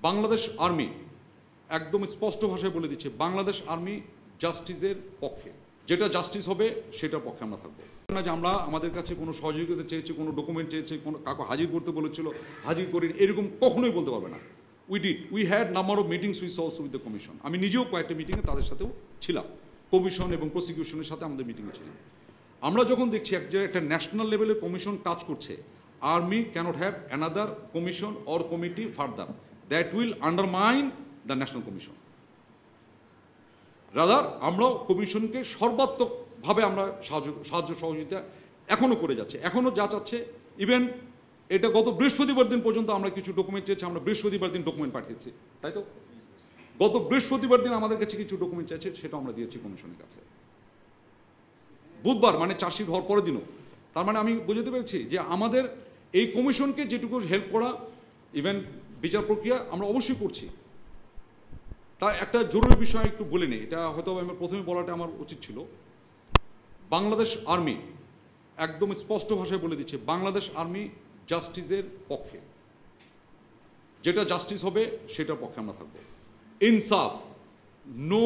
Bangladesh army একদম স্পষ্ট ভাষায় বলে দিচ্ছে, বাংলাদেশ আর্মি জাস্টিসের পক্ষে, যেটা জাস্টিস হবে সেটার পক্ষে আমরা থাকবো না। যে আমরা আমাদের কাছে কোনো সহযোগিতা চেয়েছি, কোনো ডকুমেন্ট চেয়েছি, কোনো কাউকে হাজির করতে বলেছিল, হাজির করি, এরকম কখনোই বলতে পারবে না। We had number of meetings with also with the commission. আমি নিজেও কয়েকটা মিটিংয়ে তাদের সাথেও ছিলাম, কমিশন এবং প্রসিকিউশনের সাথে আমাদের মিটিংয়ে ছিলাম। আমরা যখন দেখছি একটা ন্যাশনাল লেভেলে কমিশন কাজ করছে, army cannot have another commission or committee further that will undermine the national commission. Rather আমরা কমিশনকে সর্বাত্মকভাবে আমরা সাহায্য সহযোগিতা এখনও করে যাচ্ছে, এখনও যা চাচ্ছে। ইভেন এটা গত বৃহস্পতিবার দিন পর্যন্ত আমরা কিছু ডকুমেন্ট চেয়েছি, আমরা বৃহস্পতিবার দিন ডকুমেন্ট পাঠিয়েছি, তাই তো? গত বৃহস্পতিবার দিন আমাদের কাছে কিছু ডকুমেন্ট চাইছে, সেটা আমরা দিয়েছি কমিশনের কাছে বুধবার, মানে চার্জশিট হওয়ার পরের দিনও। তার মানে আমি বুঝতে পেরেছি যে আমাদের এই কমিশনকে যেটুকু হেল্প করা, ইভেন বিচার প্রক্রিয়া আমরা অবশ্যই করছি। তার একটা জরুরি বিষয় একটু বলে নেই, এটা হয়তো আমি প্রথমে বলাটা আমার উচিত ছিল। বাংলাদেশ আর্মি একদম স্পষ্ট ভাষায় বলে দিচ্ছে, বাংলাদেশ আর্মি জাস্টিসের পক্ষে, যেটা জাস্টিস হবে সেটার পক্ষে আমরা থাকবো। ইনসাফ, নো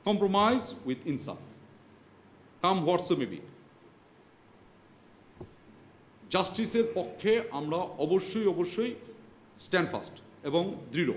কম্প্রোমাইজ উইথ ইনসাফ, কাম হোয়াটসো মেবি। জাস্টিসের পক্ষে আমরা অবশ্যই স্ট্যান্ড ফাস্ট এবং দৃঢ়।